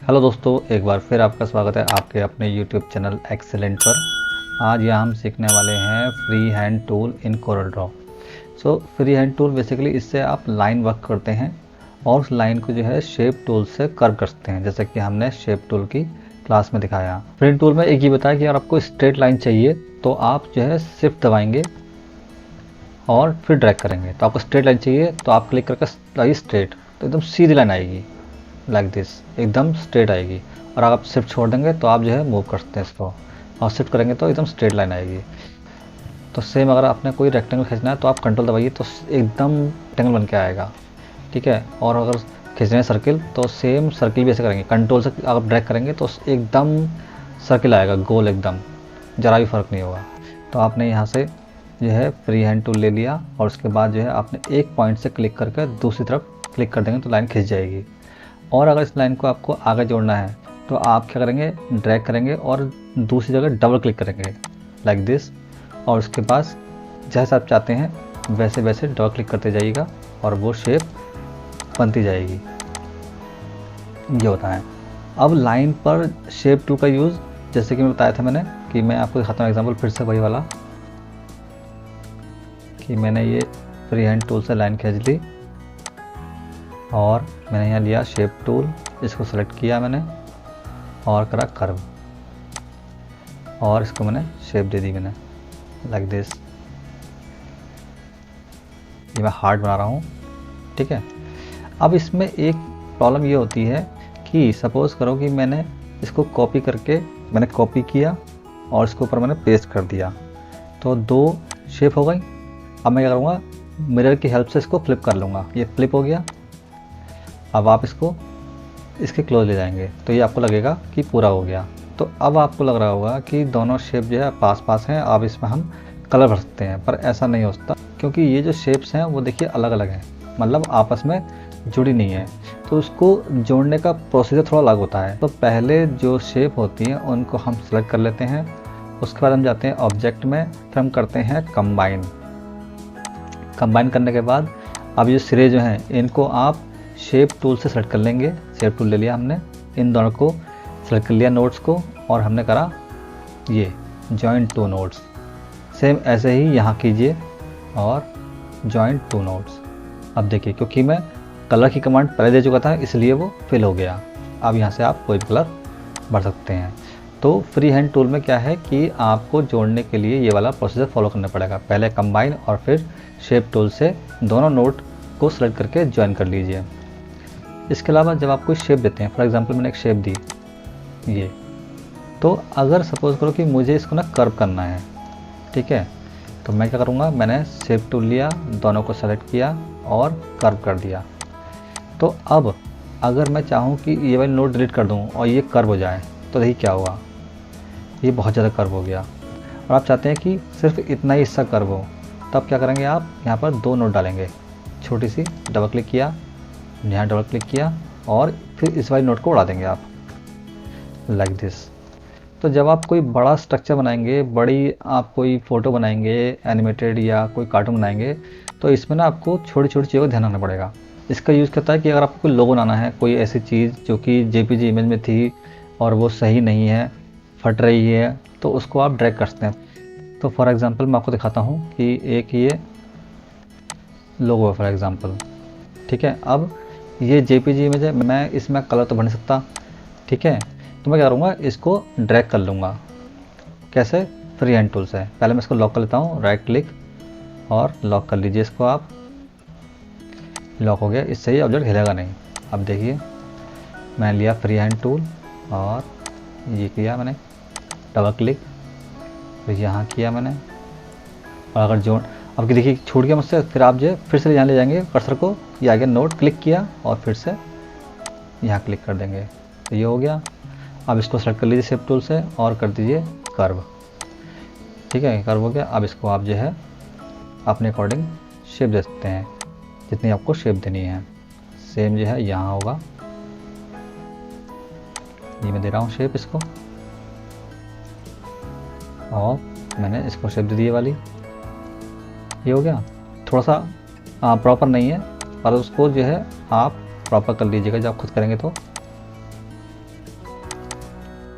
Hello दोस्तों, एक बार फिर आपका स्वागत है आपके अपने यूट्यूब चैनल एक्सेलेंट पर। आज यहाँ हम सीखने वाले हैं free hand tool in Corel Draw. Free hand tool basically इससे आप लाइन वर्क करते हैं और उस लाइन को जो है शेप टूल से कर्व कर सकते हैं, जैसे कि हमने शेप टूल की क्लास में दिखाया। फ्री टूल में एक ये बताया कि अगर आपको स्ट्रेट लाइन चाहिए तो आप जो है शिफ्ट दबाएंगे और फिर ड्रैग करेंगे। तो आपको स्ट्रेट लाइन चाहिए तो आप क्लिक करके स्ट्रेट, तो एकदम सीधी लाइन आएगी लाइक दिस, एकदम स्ट्रेट आएगी। और आप शिफ्ट छोड़ देंगे तो आप जो है मूव कर सकते हैं इसको, और शिफ्ट करेंगे तो एकदम स्ट्रेट लाइन आएगी। तो सेम अगर आपने कोई रेक्टेंगल खींचना है तो आप कंट्रोल दबाइए तो एकदम रेक्टेंगल बन के आएगा, ठीक है। और अगर खींचना है सर्किल तो सेम सर्किल भी ऐसे करेंगे, कंट्रोल से आप ड्रैग करेंगे तो एकदम सर्किल आएगा, गोल एकदम, ज़रा भी फ़र्क नहीं होगा। तो आपने यहाँ से जो है फ्री हैंड टूल ले लिया और उसके बाद जो है आपने एक पॉइंट से क्लिक करके दूसरी तरफ क्लिक कर देंगे तो लाइन खिंच जाएगी। और अगर इस लाइन को आपको आगे जोड़ना है तो आप क्या करेंगे, ड्रैग करेंगे और दूसरी जगह डबल क्लिक करेंगे लाइक दिस, और उसके पास जैसा आप चाहते हैं वैसे वैसे डबल क्लिक करते जाइएगा और वो शेप बनती जाएगी। ये होता है। अब लाइन पर शेप टूल का यूज़ जैसे कि मैं बताया था मैंने, कि मैं आपको दिखाता हूँ एग्जांपल फिर से वही वाला, कि मैंने ये फ्री हैंड टूल से लाइन खींच ली और मैंने यहाँ लिया शेप टूल, इसको सेलेक्ट किया मैंने और करा कर्व, और इसको मैंने शेप दे दी मैंने लाइक दिस। ये मैं हार्ट बना रहा हूँ, ठीक है। अब इसमें एक प्रॉब्लम ये होती है कि सपोज़ करो कि मैंने इसको कॉपी करके मैंने कॉपी किया और इसके ऊपर मैंने पेस्ट कर दिया, तो दो शेप हो गई। अब मैं क्या करूँगा, मिरर की हेल्प से इसको फ्लिप कर लूँगा, ये फ्लिप हो गया। अब आप इसको इसके क्लोज ले जाएंगे तो ये आपको लगेगा कि पूरा हो गया। तो अब आपको लग रहा होगा कि दोनों शेप जो है पास पास हैं, अब इसमें हम कलर भर सकते हैं, पर ऐसा नहीं होता क्योंकि ये जो शेप्स हैं वो देखिए अलग अलग हैं, मतलब आपस में जुड़ी नहीं है। तो उसको जोड़ने का प्रोसीजर थोड़ा अलग होता है। तो पहले जो शेप होती हैं उनको हम सेलेक्ट कर लेते हैं, उसके बाद हम जाते हैं ऑब्जेक्ट में, फिर हम करते हैं कंबाइन। कंबाइन करने के बाद अब ये सिरे जो हैं इनको आप शेप टूल से सेलेक्ट कर लेंगे। शेप टूल ले लिया हमने, इन दोनों को सेलेक्ट कर लिया नोड्स को, और हमने करा ये जॉइन टू नोड्स। सेम ऐसे ही यहाँ कीजिए और जॉइन टू नोड्स। अब देखिए क्योंकि मैं कलर की कमांड पहले दे चुका था इसलिए वो फिल हो गया। अब यहाँ से आप कोई भी कलर भर सकते हैं। तो फ्री हैंड टूल में क्या है कि आपको जोड़ने के लिए ये वाला प्रोसीजर फॉलो करना पड़ेगा, पहले कंबाइन और फिर शेप टूल से दोनों नोड को सेलेक्ट करके ज्वाइन कर लीजिए। इसके अलावा जब आप कोई शेप देते हैं, फॉर एग्जांपल मैंने एक शेप दी ये, तो अगर सपोज करो कि मुझे इसको ना कर्व करना है, ठीक है, तो मैं क्या करूँगा, मैंने शेप टूल लिया, दोनों को सेलेक्ट किया और कर्व कर दिया। तो अब अगर मैं चाहूँ कि ये वाली नोट डिलीट कर दूँ और ये कर्व हो जाए तो देखिए क्या होगा, ये बहुत ज़्यादा कर्व हो गया। और आप चाहते हैं कि सिर्फ इतना ही हिस्सा कर्व हो, तब क्या करेंगे, आप यहाँ पर दो नोट डालेंगे, छोटी सी, डबल क्लिक किया, यहाँ डबल क्लिक किया और फिर इस वाली नोट को उड़ा देंगे आप लाइक दिस। तो जब आप कोई बड़ा स्ट्रक्चर बनाएंगे, बड़ी आप कोई फ़ोटो बनाएंगे एनिमेटेड या कोई कार्टून बनाएंगे, तो इसमें ना आपको छोटी छोटी चीज़ों का ध्यान रखना पड़ेगा। इसका यूज़ करता है कि अगर आपको कोई लोगो बनाना है, कोई ऐसी चीज़ जो कि जेपीजी इमेज में थी और वो सही नहीं है, फट रही है, तो उसको आप ड्रैग कर सकते हैं। तो फॉर एग्ज़ाम्पल मैं आपको दिखाता हूँ कि एक ये लोगो है फॉर एग्ज़ाम्पल, ठीक है। अब ये जेपीजी इमेज है, मैं इसमें कलर तो भर नहीं सकता, ठीक है। तो मैं क्या करूँगा, इसको ड्रैग कर लूँगा। कैसे, फ्री हैंड टूल से। पहले मैं इसको लॉक कर लेता हूँ, राइट क्लिक और लॉक कर लीजिए इसको आप। लॉक हो गया, इससे ही ऑब्जेक्ट हिलेगा नहीं। अब देखिए मैंने लिया फ्री हैंड टूल और ये किया मैंने डबल क्लिक, फिर यहाँ किया मैंने, और अगर जोड़ अब कि देखिए छूट गया मुझसे, फिर आप जो फिर से यहाँ ले जाएंगे कर्सर को, ये आ गया नोट, क्लिक किया और फिर से यहाँ क्लिक कर देंगे, तो ये हो गया। अब इसको सेलेक्ट कर लीजिए शेप टूल से और कर दीजिए कर्व, ठीक है, कर्व हो गया। अब इसको आप जो है अपने अकॉर्डिंग शेप दे सकते हैं, जितनी आपको शेप देनी है। सेम जो है यहाँ होगा, ये मैं दे रहा हूँ शेप इसको, और मैंने इसको शेप दे दी वाली, ये हो गया। थोड़ा सा प्रॉपर नहीं है, पर उसको जो है आप प्रॉपर कर लीजिएगा जब आप खुद करेंगे तो।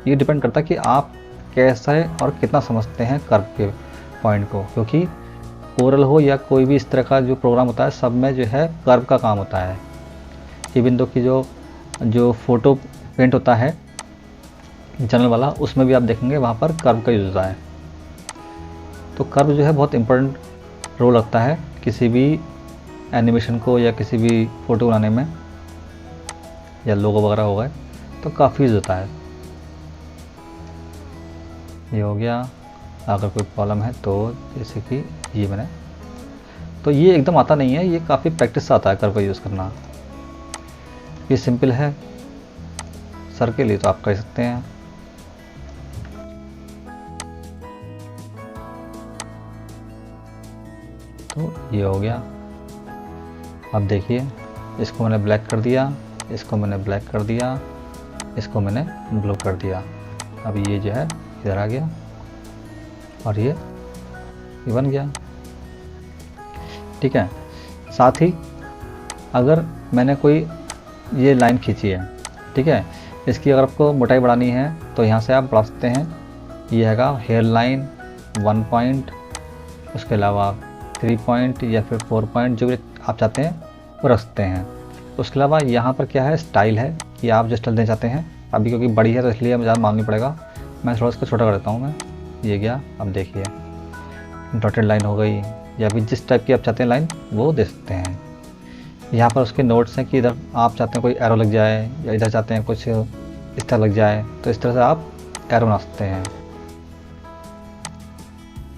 ये डिपेंड करता है कि आप कैसे और कितना समझते हैं कर्व के पॉइंट को, क्योंकि ओरल हो या कोई भी इस तरह का जो प्रोग्राम होता है सब में जो है कर्व का काम होता है। इवन दो कि जो फोटो पेंट होता है जनरल वाला, उसमें भी आप देखेंगे वहाँ पर कर्व का यूज़ होता है। तो कर्व जो है बहुत इम्पोर्टेंट रोल रखता है किसी भी एनिमेशन को या किसी भी फ़ोटो बनाने में, या लोगो वगैरह हो गए तो काफ़ी यूज़ होता है। ये हो गया। अगर कोई प्रॉब्लम है तो जैसे कि ये मैंने, तो ये एकदम आता नहीं है, ये काफ़ी प्रैक्टिस से आता है कर्व का यूज़ करना। ये सिंपल है सर के लिए तो आप कर सकते हैं। तो ये हो गया। अब देखिए, इसको मैंने ब्लैक कर दिया, इसको मैंने ब्लैक कर दिया, इसको मैंने ब्लू कर दिया। अब ये जो है इधर आ गया और ये बन गया। ठीक है। साथ ही अगर मैंने कोई ये लाइन खींची है, ठीक है, इसकी अगर आपको मोटाई बढ़ानी है तो यहाँ से आप बढ़ा सकते हैं। ये हैगा हेयर लाइन 1 पॉइंट, उसके अलावा 3 पॉइंट या फिर 4 पॉइंट, जो भी आप चाहते हैं वो रख सकते हैं। उसके अलावा यहाँ पर क्या है, स्टाइल है कि आप जो स्टाइल देना चाहते हैं। अभी क्योंकि बड़ी है तो इसलिए हमें ज़्यादा माननी पड़ेगा, मैं थोड़ा इसको छोटा कर देता हूँ मैं। ये गया। अब देखिए डॉटेड लाइन हो गई, या फिर जिस टाइप की आप चाहते हैं लाइन वो दे सकते हैं। यहाँ पर उसके नोट्स हैं कि इधर आप चाहते हैं कोई एरो लग जाए या इधर चाहते हैं कुछ इस तरह लग जाए, तो इस तरह से आप एरो बना सकते हैं।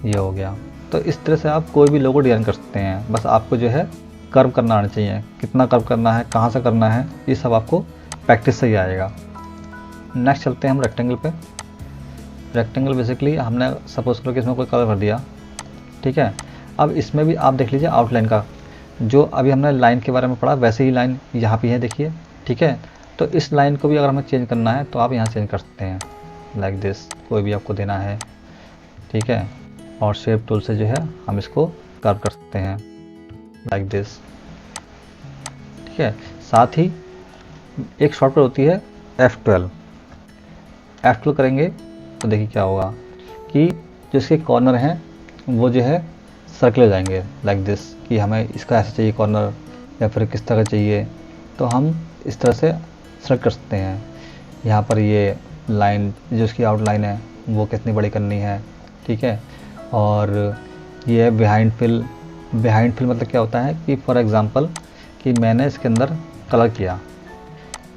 ये हो गया। तो इस तरह से आप कोई भी लोगो डिज़ाइन कर सकते हैं। बस आपको जो है कर्व करना आना चाहिए, कितना कर्व करना है, कहाँ से करना है, ये सब आपको प्रैक्टिस से ही आएगा। नेक्स्ट चलते हैं हम रेक्टेंगल पे। रेक्टेंगल बेसिकली हमने सपोज करो कि इसमें कोई कलर भर दिया, ठीक है। अब इसमें भी आप देख लीजिए आउटलाइन का, जो अभी हमने लाइन के बारे में पढ़ा वैसे ही लाइन यहाँ भी है, देखिए, ठीक है। तो इस लाइन को भी अगर हमें चेंज करना है तो आप यहाँ चेंज कर सकते हैं, लाइक दिस, कोई भी आपको देना है, ठीक है। और शेप टूल से जो है हम इसको कर्व कर सकते हैं, लाइक दिस, ठीक है। साथ ही एक शॉर्टकट होती है F12। F12 करेंगे तो देखिए क्या होगा कि जो इसके कॉर्नर हैं वो जो है सर्कल हो जाएंगे, लाइक दिस, कि हमें इसका ऐसा चाहिए कॉर्नर या फिर किस तरह चाहिए, तो हम इस तरह से सेलेक्ट कर सकते हैं। यहाँ पर ये लाइन जो इसकी आउटलाइन है वो कितनी बड़ी करनी है, ठीक है। और ये है बिहाइंड फिल। बिहाइंड फिल मतलब क्या होता है कि फॉर एग्ज़ाम्पल कि मैंने इसके अंदर कलर किया,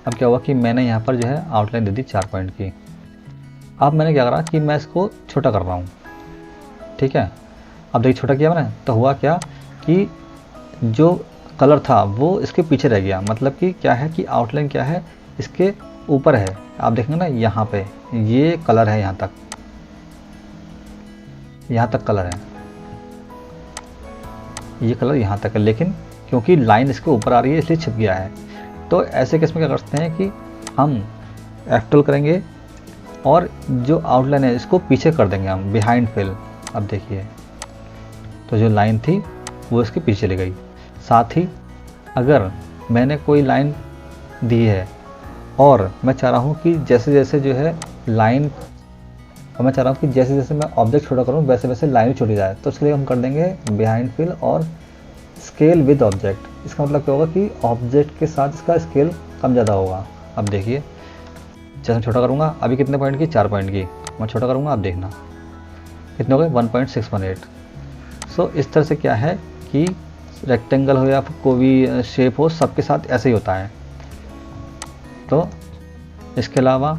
अब क्या हुआ कि मैंने यहाँ पर जो है आउटलाइन दे दी 4 पॉइंट की। अब मैंने क्या करा कि मैं इसको छोटा कर रहा हूँ, ठीक है। अब देखिए छोटा किया मैंने तो हुआ क्या कि जो कलर था वो इसके पीछे रह गया। मतलब कि क्या है कि आउटलाइन क्या है, इसके ऊपर है। आप देखेंगे ना यहाँ पे ये कलर है, यहाँ तक कलर है, ये कलर यहाँ तक है, लेकिन क्योंकि लाइन इसके ऊपर आ रही है इसलिए छिप गया है। तो ऐसे केस में क्या कर सकते हैं कि हम F12 करेंगे और जो आउटलाइन है इसको पीछे कर देंगे हम, बिहाइंड फिल। अब देखिए तो जो लाइन थी वो इसके पीछे चली गई। साथ ही अगर मैंने कोई लाइन दी है और मैं चाह रहा हूँ कि जैसे जैसे जो है लाइन, और मैं चाह रहा हूँ कि जैसे जैसे मैं ऑब्जेक्ट छोटा करूँ वैसे वैसे लाइन छोटी जाए, तो इसके लिए हम कर देंगे बिहाइंड फिल और स्केल विद ऑब्जेक्ट। इसका मतलब क्या होगा कि ऑब्जेक्ट के साथ इसका स्केल कम ज़्यादा होगा। अब देखिए जैसे मैं छोटा करूँगा, अभी कितने पॉइंट की, 4 पॉइंट की, मैं छोटा करूँगा, आप देखना कितने हो गए, 1.618। सो इस तरह से क्या है कि रेक्टेंगल हो या कोई भी शेप हो, सबके साथ ऐसे ही होता है। तो इसके अलावा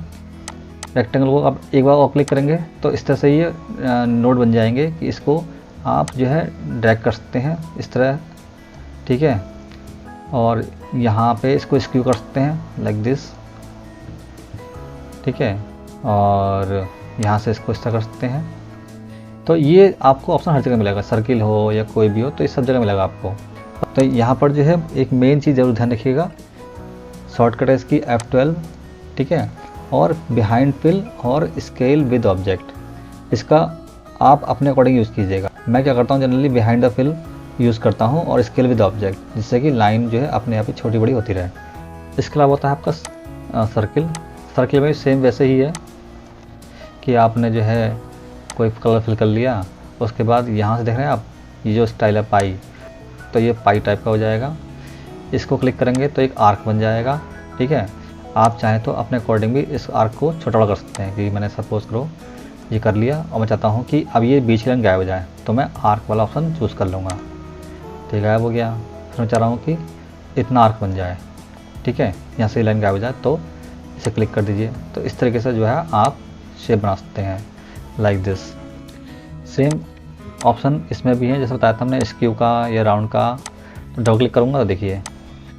रेक्टेंगल को अब एक बार और क्लिक करेंगे तो इस तरह से ये नोड बन जाएंगे कि इसको आप जो है ड्रैग कर सकते हैं इस तरह, ठीक है। और यहाँ पे इसको स्क्यू कर सकते हैं लाइक दिस, ठीक है। और यहाँ से इसको इस तरह कर सकते हैं। तो ये आपको ऑप्शन हर जगह मिलेगा, सर्किल हो या कोई भी हो तो इस सब जगह मिलेगा आपको। तो यहाँ पर जो है एक मेन चीज़ ज़रूर ध्यान रखिएगा, शॉर्टकट है इसकी F12, ठीक है। और बिहाइंड फिल और स्केल विद ऑब्जेक्ट, इसका आप अपने अकॉर्डिंग यूज़ कीजिएगा। मैं क्या करता हूँ generally behind the fill use करता हूँ और स्केल विद ऑब्जेक्ट, जिससे कि लाइन जो है अपने आप ही छोटी बड़ी होती रहे। इसके अलावा होता है आपका सर्किल। सर्किल में सेम वैसे ही है, कि आपने जो है कोई कलर फिल कर लिया, उसके बाद यहाँ से देख रहे हैं आप ये जो स्टाइल है पाई, तो ये पाई टाइप का हो जाएगा। इसको क्लिक करेंगे तो एक आर्क बन जाएगा, ठीक है। आप चाहें तो अपने अकॉर्डिंग भी इस आर्क को छोटा बड़ा कर सकते हैं, कि मैंने सपोज करो ये कर लिया और मैं चाहता हूँ कि अब ये बीच की लाइन गायब हो जाए, तो मैं आर्क वाला ऑप्शन चूज़ कर लूँगा, तो ये गायब हो गया। फिर मैं चाह रहा हूँ कि इतना आर्क बन जाए, ठीक है, यहाँ से लाइन गायब हो जाए, तो इसे क्लिक कर दीजिए। तो इस तरीके से जो है आप शेप बना सकते हैं लाइक दिस। सेम ऑप्शन इसमें भी है, जैसे बताया था हमने स्क्यू का या राउंड का। तो डबल क्लिक करूँगा तो देखिए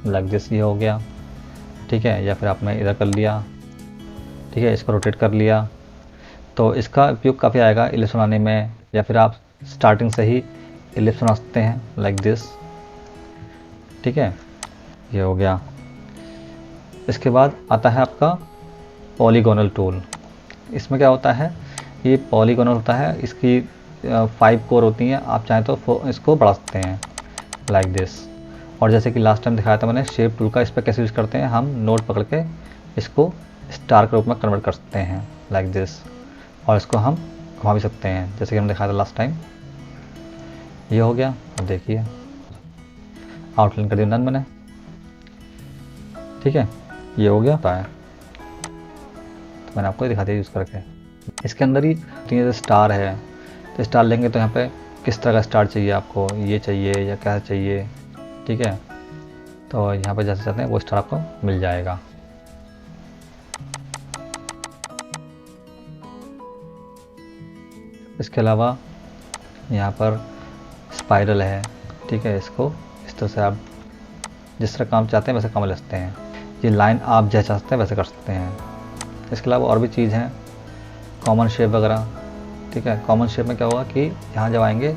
लाइक दिस ये हो गया, ठीक है। या फिर आपने इधर कर लिया, ठीक है, इसको रोटेट कर लिया। तो इसका उपयोग काफ़ी आएगा इलिप्स बनाने में, या फिर आप स्टार्टिंग से ही इलिप्स बना सकते हैं लाइक दिस, ठीक है, ये हो गया। इसके बाद आता है आपका पॉलीगोनल टूल। इसमें क्या होता है, ये पॉलीगोनल होता है, इसकी 5 कोर होती हैं, आप चाहें तो इसको बढ़ा सकते हैं लाइक दिस। और जैसे कि लास्ट टाइम दिखाया था मैंने शेप टूल का, इस पर कैसे यूज़ करते हैं, हम नोट पकड़ के इसको स्टार के रूप में कन्वर्ट कर सकते हैं लाइक दिस। और इसको हम घुमा भी सकते हैं, जैसे कि हमने दिखाया था लास्ट टाइम। ये हो गया, अब देखिए आउटलाइन कर दिया डन मैंने, ठीक है, ये हो गया है। तो मैंने आपको दिखा दिया यूज़ करके। इसके अंदर ही जैसे स्टार है, तो स्टार लेंगे तो यहाँ पे किस तरह का स्टार चाहिए आपको, ये चाहिए या क्या चाहिए, ठीक है। तो यहाँ पे जैसे चाहते हैं वो स्टार आपको मिल जाएगा। इसके अलावा यहाँ पर स्पाइरल है, ठीक है, इसको इस तरह से आप जिस तरह काम चाहते हैं वैसे काम ले सकते हैं। ये लाइन आप जैसा चाहते हैं वैसे कर सकते हैं। इसके अलावा और भी चीज़ हैं, कॉमन शेप वगैरह, ठीक है। कॉमन शेप में क्या होगा कि यहाँ जब आएंगे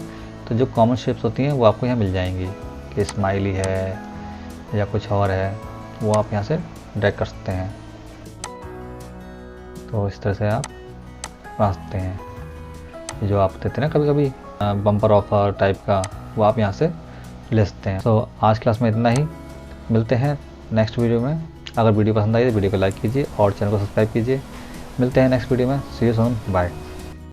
तो जो कॉमन शेप्स होती हैं वो आपको यहाँ मिल जाएंगी, कि स्माइली है या कुछ और है, वो आप यहाँ से ड्रैग कर सकते हैं। तो इस तरह से आप बना सकते हैं। जो आप देते हैं ना कभी कभी बम्पर ऑफर टाइप का, वो आप यहाँ से ले सकते हैं। तो आज क्लास में इतना ही, मिलते हैं नेक्स्ट वीडियो में। अगर वीडियो पसंद आई तो वीडियो को लाइक कीजिए और चैनल को सब्सक्राइब कीजिए। मिलते हैं नेक्स्ट वीडियो में, सी यू सून, बाय।